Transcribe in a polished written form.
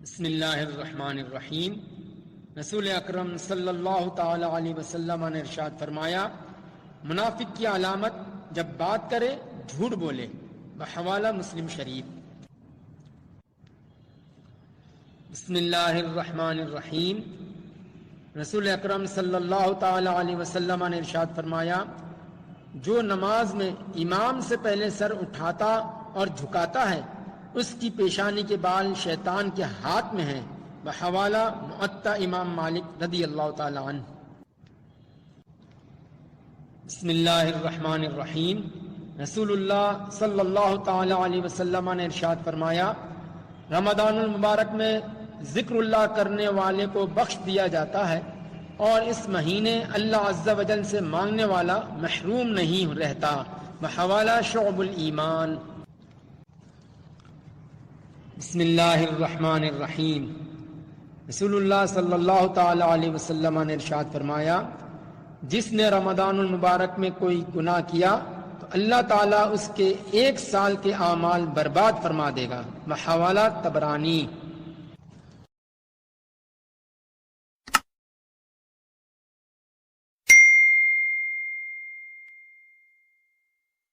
بسم اللہ الرحمن الرحیم۔ رسول اکرم صلی اللہ تعالی علیہ وسلم نے ارشاد فرمایا، منافق کی علامت جب بات کرے جھوٹ بولے، بحوالہ مسلم شریف۔ بسم اللہ الرحمن الرحیم۔ رسول اکرم صلی اللہ تعالی علیہ وسلم نے ارشاد فرمایا، جو نماز میں امام سے پہلے سر اٹھاتا اور جھکاتا ہے، اس کی پیشانی کے بال شیطان کے ہاتھ میں ہیں، بحوالہ معطا امام مالک رضی اللہ تعالی عنہ۔ بسم اللہ الرحمن الرحیم۔ رسول اللہ صلی اللہ تعالی علیہ وسلم نے ارشاد فرمایا، رمضان المبارک میں ذکر اللہ کرنے والے کو بخش دیا جاتا ہے، اور اس مہینے اللہ عز و جل سے مانگنے والا محروم نہیں رہتا، بحوالہ شعب الایمان۔ بسم اللہ الرحمن الرحیم۔ رسول اللہ صلی اللہ تعالی علیہ وسلم نے ارشاد فرمایا، جس نے رمضان المبارک میں کوئی گناہ کیا تو اللہ تعالیٰ اس کے 1 سال کے اعمال برباد فرما دے گا، بحوالہ طبرانی۔